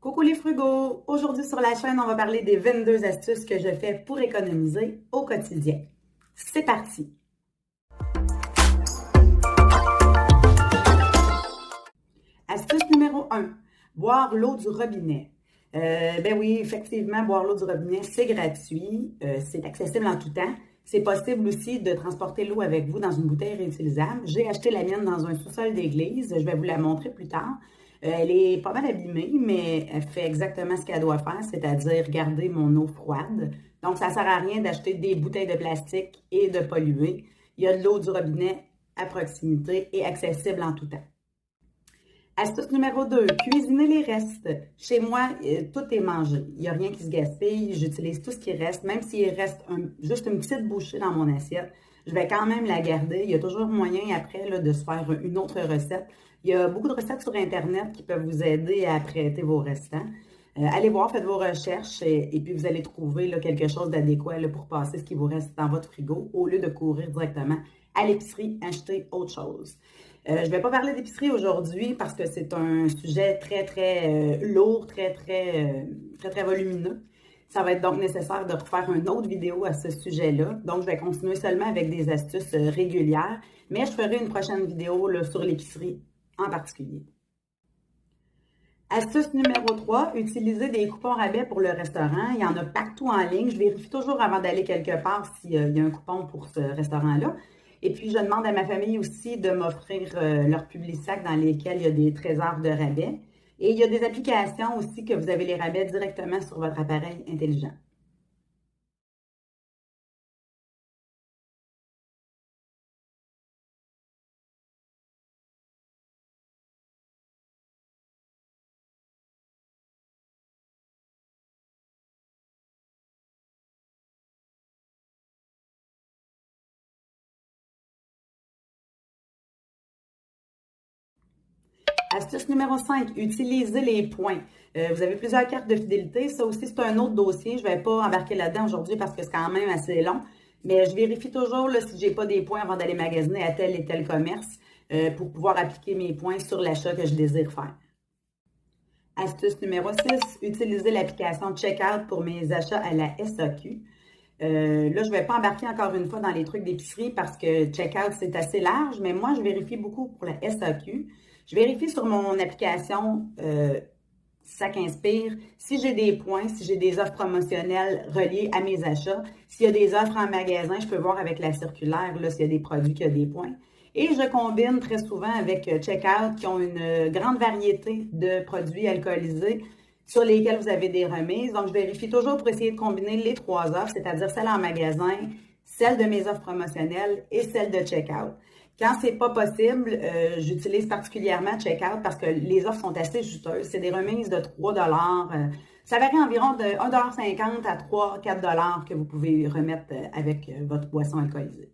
Coucou les frugaux! Aujourd'hui sur la chaîne, on va parler des 22 astuces que je fais pour économiser au quotidien. C'est parti! Astuce numéro 1, boire l'eau du robinet. Ben oui, effectivement, boire l'eau du robinet, c'est gratuit, c'est accessible en tout temps. C'est possible aussi de transporter l'eau avec vous dans une bouteille réutilisable. J'ai acheté la mienne dans un sous-sol d'église, je vais vous la montrer plus tard. Elle est pas mal abîmée, mais elle fait exactement ce qu'elle doit faire, c'est-à-dire garder mon eau froide. Donc, ça ne sert à rien d'acheter des bouteilles de plastique et de polluer. Il y a de l'eau du robinet à proximité et accessible en tout temps. Astuce numéro 2, cuisiner les restes. Chez moi, tout est mangé. Il n'y a rien qui se gaspille. J'utilise tout ce qui reste. Même s'il reste juste une petite bouchée dans mon assiette, je vais quand même la garder. Il y a toujours moyen après là, de se faire une autre recette. Il y a beaucoup de recettes sur Internet qui peuvent vous aider à prêter vos restants. Allez voir, faites vos recherches et puis vous allez trouver là, quelque chose d'adéquat pour passer ce qui vous reste dans votre frigo au lieu de courir directement à l'épicerie acheter autre chose. Je ne vais pas parler d'épicerie aujourd'hui parce que c'est un sujet très lourd, très volumineux. Ça va être donc nécessaire de refaire une autre vidéo à ce sujet-là. Donc, je vais continuer seulement avec des astuces régulières, mais je ferai une prochaine vidéo là, sur l'épicerie en particulier. Astuce numéro 3, utiliser des coupons rabais pour le restaurant. Il y en a partout en ligne. Je vérifie toujours avant d'aller quelque part s'il y a un coupon pour ce restaurant-là. Et puis, je demande à ma famille aussi de m'offrir leur Publisac dans lesquels il y a des trésors de rabais. Et il y a des applications aussi que vous avez les rabais directement sur votre appareil intelligent. Astuce numéro 5, utilisez les points. Vous avez plusieurs cartes de fidélité. Ça aussi, c'est un autre dossier. Je ne vais pas embarquer là-dedans aujourd'hui parce que c'est quand même assez long. Mais je vérifie toujours là, si je n'ai pas des points avant d'aller magasiner à tel et tel commerce pour pouvoir appliquer mes points sur l'achat que je désire faire. Astuce numéro 6, utilisez l'application Checkout pour mes achats à la SAQ. Là, je ne vais pas embarquer encore une fois dans les trucs d'épicerie parce que Checkout, c'est assez large, mais moi, je vérifie beaucoup pour la SAQ. Je vérifie sur mon application Sac Inspire si j'ai des points, si j'ai des offres promotionnelles reliées à mes achats. S'il y a des offres en magasin, je peux voir avec la circulaire là, s'il y a des produits qui ont des points. Et je combine très souvent avec Checkout qui ont une grande variété de produits alcoolisés sur lesquels vous avez des remises. Donc, je vérifie toujours pour essayer de combiner les trois offres, c'est-à-dire celle en magasin, celle de mes offres promotionnelles et celle de Checkout. Quand c'est pas possible, j'utilise particulièrement Checkout parce que les offres sont assez juteuses. C'est des remises de 3 ça varie environ de 1,50 à 3-4 que vous pouvez remettre avec votre boisson alcoolisée.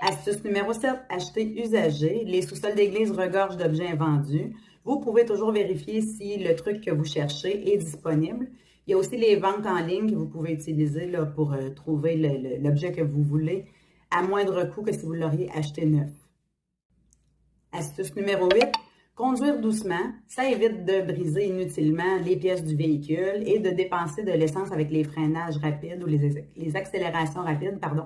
Astuce numéro 7, acheter usagé. Les sous-sols d'église regorgent d'objets invendus. Vous pouvez toujours vérifier si le truc que vous cherchez est disponible. Il y a aussi les ventes en ligne que vous pouvez utiliser là, pour trouver l'objet que vous voulez à moindre coût que si vous l'auriez acheté neuf. Astuce numéro 8, conduire doucement. Ça évite de briser inutilement les pièces du véhicule et de dépenser de l'essence avec les freinages rapides ou les accélérations rapides, pardon.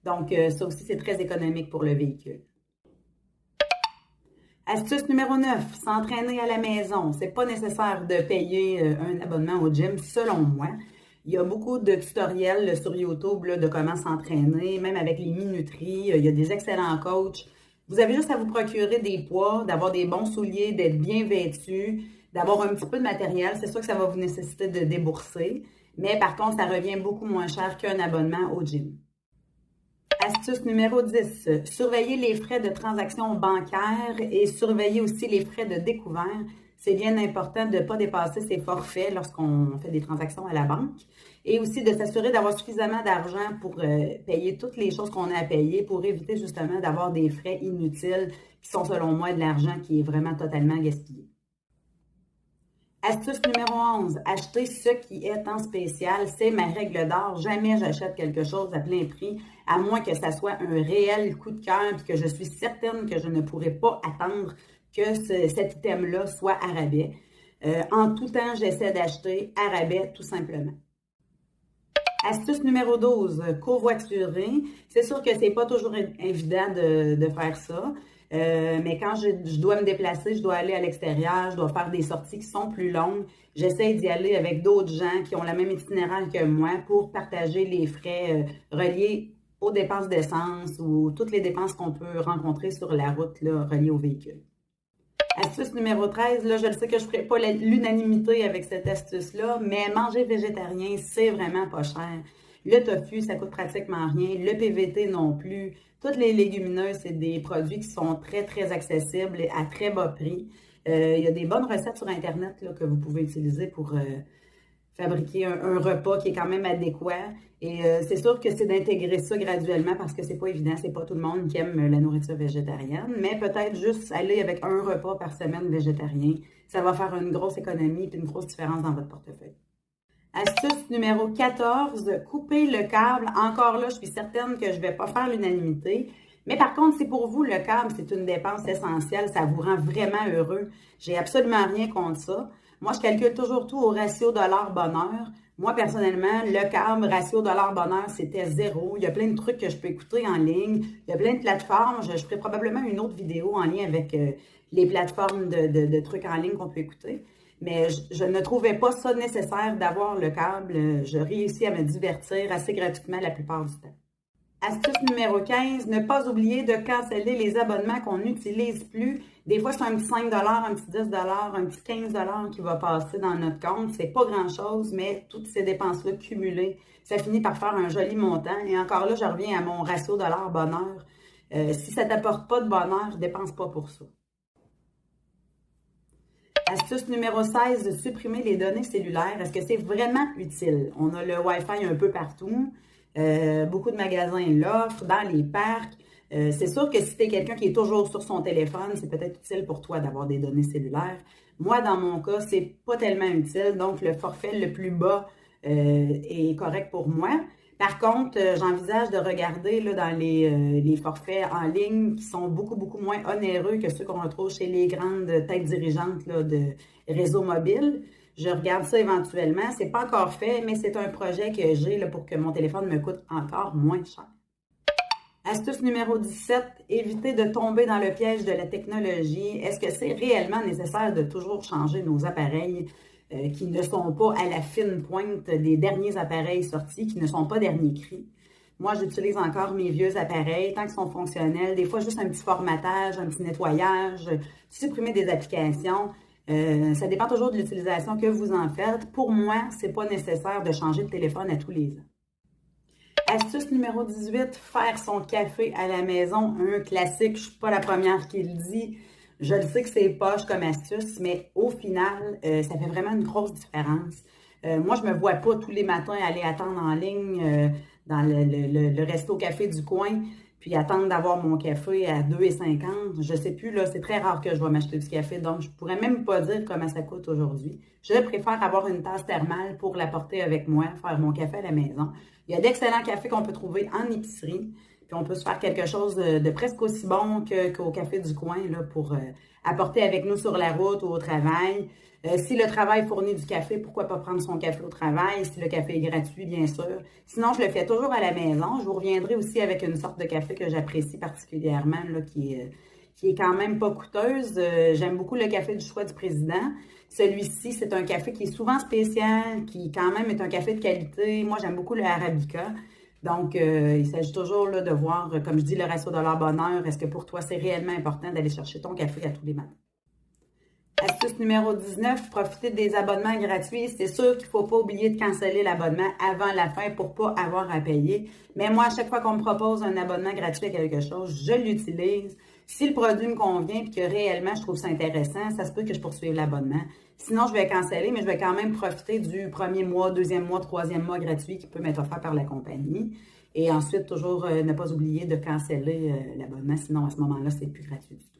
Donc, ça aussi, c'est très économique pour le véhicule. Astuce numéro 9, s'entraîner à la maison. C'est pas nécessaire de payer un abonnement au gym, selon moi. Il y a beaucoup de tutoriels sur YouTube là, de comment s'entraîner, même avec les minuteries. Il y a des excellents coachs. Vous avez juste à vous procurer des poids, d'avoir des bons souliers, d'être bien vêtu, d'avoir un petit peu de matériel. C'est sûr que ça va vous nécessiter de débourser, mais par contre, ça revient beaucoup moins cher qu'un abonnement au gym. Astuce numéro 10, surveiller les frais de transaction bancaire et surveiller aussi les frais de découvert. C'est bien important de ne pas dépasser ses forfaits lorsqu'on fait des transactions à la banque et aussi de s'assurer d'avoir suffisamment d'argent pour payer toutes les choses qu'on a à payer pour éviter justement d'avoir des frais inutiles qui sont selon moi de l'argent qui est vraiment totalement gaspillé. Astuce numéro 11, acheter ce qui est en spécial. C'est ma règle d'or. Jamais j'achète quelque chose à plein prix, à moins que ça soit un réel coup de cœur et que je suis certaine que je ne pourrai pas attendre que cet item-là soit à rabais. En tout temps, j'essaie d'acheter à rabais, tout simplement. Astuce numéro 12, covoiturer. C'est sûr que c'est pas toujours évident de faire ça, mais quand je dois me déplacer, je dois aller à l'extérieur, je dois faire des sorties qui sont plus longues, j'essaie d'y aller avec d'autres gens qui ont la même itinéraire que moi pour partager les frais reliés aux dépenses d'essence ou toutes les dépenses qu'on peut rencontrer sur la route là, reliées au véhicule. Astuce numéro 13, là, je le sais que je ne ferai pas l'unanimité avec cette astuce-là, mais manger végétarien, c'est vraiment pas cher. Le tofu, ça coûte pratiquement rien. Le PVT non plus. Toutes les légumineuses, c'est des produits qui sont très, très accessibles et à très bas prix. Il y a des bonnes recettes sur Internet là, que vous pouvez utiliser pour fabriquer un repas qui est quand même adéquat. Et c'est sûr que c'est d'intégrer ça graduellement parce que c'est pas évident, c'est pas tout le monde qui aime la nourriture végétarienne, mais peut-être juste aller avec un repas par semaine végétarien, ça va faire une grosse économie et une grosse différence dans votre portefeuille. Astuce numéro 14, couper le câble. Encore là, je suis certaine que je ne vais pas faire l'unanimité. Mais par contre, si pour vous, le câble, c'est une dépense essentielle, ça vous rend vraiment heureux. J'ai absolument rien contre ça. Moi, je calcule toujours tout au ratio dollar-bonheur. Moi, personnellement, le câble, ratio dollar-bonheur, c'était 0. Il y a plein de trucs que je peux écouter en ligne. Il y a plein de plateformes. Je ferai probablement une autre vidéo en lien avec les plateformes de trucs en ligne qu'on peut écouter. Mais je ne trouvais pas ça nécessaire d'avoir le câble. Je réussis à me divertir assez gratuitement la plupart du temps. Astuce numéro 15, ne pas oublier de canceller les abonnements qu'on n'utilise plus. Des fois, c'est un petit 5 un petit 10 un petit 15 qui va passer dans notre compte. C'est pas grand-chose, mais toutes ces dépenses-là cumulées, ça finit par faire un joli montant. Et encore là, je reviens à mon ratio dollar-bonheur. Si ça ne t'apporte pas de bonheur, je ne dépense pas pour ça. Astuce numéro 16, de supprimer les données cellulaires. Est-ce que c'est vraiment utile? On a le Wi-Fi un peu partout. Beaucoup de magasins l'offrent, dans les parcs. C'est sûr que si tu es quelqu'un qui est toujours sur son téléphone, c'est peut-être utile pour toi d'avoir des données cellulaires. Moi, dans mon cas, c'est pas tellement utile. Donc, le forfait le plus bas est correct pour moi. Par contre, j'envisage de regarder là, dans les forfaits en ligne qui sont beaucoup, beaucoup moins onéreux que ceux qu'on retrouve chez les grandes têtes dirigeantes là, de réseaux mobiles. Je regarde ça éventuellement. C'est pas encore fait, mais c'est un projet que j'ai là, pour que mon téléphone me coûte encore moins cher. Astuce numéro 17, éviter de tomber dans le piège de la technologie. Est-ce que c'est réellement nécessaire de toujours changer nos appareils qui ne sont pas à la fine pointe des derniers appareils sortis, qui ne sont pas dernier cri? Moi, j'utilise encore mes vieux appareils tant qu'ils sont fonctionnels. Des fois, juste un petit formatage, un petit nettoyage, supprimer des applications. Ça dépend toujours de l'utilisation que vous en faites. Pour moi, c'est pas nécessaire de changer de téléphone à tous les ans. Astuce numéro 18, faire son café à la maison. Un classique, je ne suis pas la première qui le dit. Je le sais que c'est poche comme astuce, mais au final, ça fait vraiment une grosse différence. Moi, je ne me vois pas tous les matins aller attendre en ligne dans le resto-café du coin, puis attendre d'avoir mon café à 2,50. Je ne sais plus, là, c'est très rare que je vais m'acheter du café, donc je ne pourrais même pas dire comment ça coûte aujourd'hui. Je préfère avoir une tasse thermale pour l'apporter avec moi, faire mon café à la maison. Il y a d'excellents cafés qu'on peut trouver en épicerie, puis on peut se faire quelque chose de presque aussi bon qu'au café du coin là, pour apporter avec nous sur la route ou au travail. Si le travail fournit du café, pourquoi pas prendre son café au travail? Si le café est gratuit, bien sûr. Sinon, je le fais toujours à la maison. Je vous reviendrai aussi avec une sorte de café que j'apprécie particulièrement, là, qui est quand même pas coûteuse. J'aime beaucoup le café du choix du président. Celui-ci, c'est un café qui est souvent spécial, qui quand même est un café de qualité. Moi, j'aime beaucoup le Arabica. Donc, il s'agit toujours là, de voir, comme je dis, le ratio dollar-bonheur. Est-ce que pour toi, c'est réellement important d'aller chercher ton café à tous les matins? Astuce numéro 19, profiter des abonnements gratuits. C'est sûr qu'il ne faut pas oublier de canceller l'abonnement avant la fin pour ne pas avoir à payer. Mais moi, à chaque fois qu'on me propose un abonnement gratuit à quelque chose, je l'utilise. Si le produit me convient et que réellement je trouve ça intéressant, ça se peut que je poursuive l'abonnement. Sinon, je vais canceller, mais je vais quand même profiter du premier mois, deuxième mois, troisième mois gratuit qui peut m'être offert par la compagnie. Et ensuite, toujours ne pas oublier de canceller l'abonnement, sinon à ce moment-là, c'est plus gratuit du tout.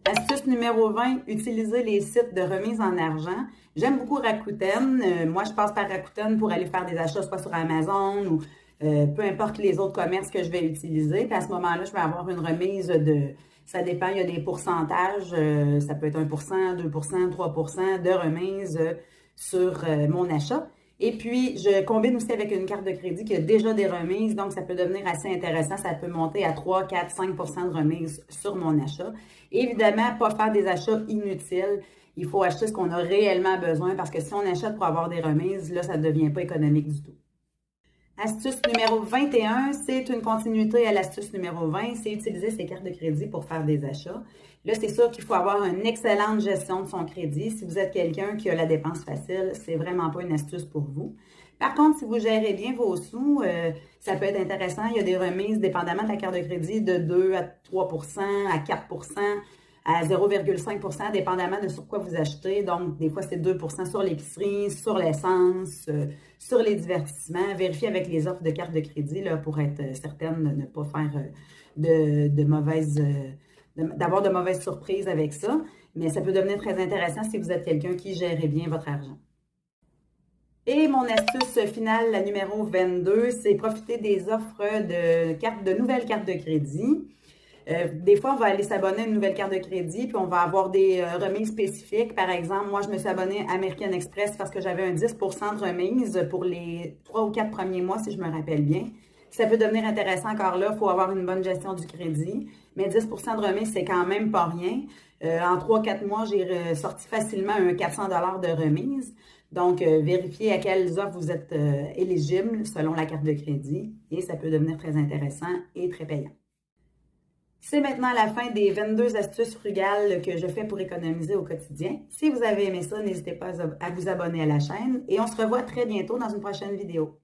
Astuce numéro 20, utiliser les sites de remise en argent. J'aime beaucoup Rakuten. Moi, je passe par Rakuten pour aller faire des achats, soit sur Amazon ou peu importe les autres commerces que je vais utiliser. Puis à ce moment-là, je vais avoir une remise de Ça dépend, il y a des pourcentages, ça peut être 1%, 2%, 3% de remise sur mon achat. Et puis, je combine aussi avec une carte de crédit qui a déjà des remises, donc ça peut devenir assez intéressant. Ça peut monter à 3, 4, 5% de remise sur mon achat. Évidemment, pas faire des achats inutiles. Il faut acheter ce qu'on a réellement besoin parce que si on achète pour avoir des remises, là, ça ne devient pas économique du tout. Astuce numéro 21, c'est une continuité à l'astuce numéro 20, c'est utiliser ses cartes de crédit pour faire des achats. Là, c'est sûr qu'il faut avoir une excellente gestion de son crédit. Si vous êtes quelqu'un qui a la dépense facile, c'est vraiment pas une astuce pour vous. Par contre, si vous gérez bien vos sous, ça peut être intéressant. Il y a des remises, dépendamment de la carte de crédit, de 2 à 3%, à 4%, à 0,5%, dépendamment de sur quoi vous achetez. Donc, des fois, c'est 2% sur l'épicerie, sur l'essence, sur les divertissements. Vérifiez avec les offres de carte de crédit là, pour être certaine de ne pas faire d'avoir de mauvaises surprises avec ça. Mais ça peut devenir très intéressant si vous êtes quelqu'un qui gère bien votre argent. Et mon astuce finale, la numéro 22, c'est profiter des offres de nouvelles cartes de crédit. Des fois, on va aller s'abonner à une nouvelle carte de crédit, puis on va avoir des remises spécifiques. Par exemple, moi, je me suis abonnée à American Express parce que j'avais un 10% de remise pour les 3 ou 4 premiers mois, si je me rappelle bien. Ça peut devenir intéressant encore là, il faut avoir une bonne gestion du crédit. Mais 10% de remise, c'est quand même pas rien. En 3-4 mois, j'ai sorti facilement un 400 $ de remise. Donc, vérifiez à quelles offres vous êtes éligible selon la carte de crédit et ça peut devenir très intéressant et très payant. C'est maintenant la fin des 22 astuces frugales que je fais pour économiser au quotidien. Si vous avez aimé ça, n'hésitez pas à vous abonner à la chaîne et on se revoit très bientôt dans une prochaine vidéo.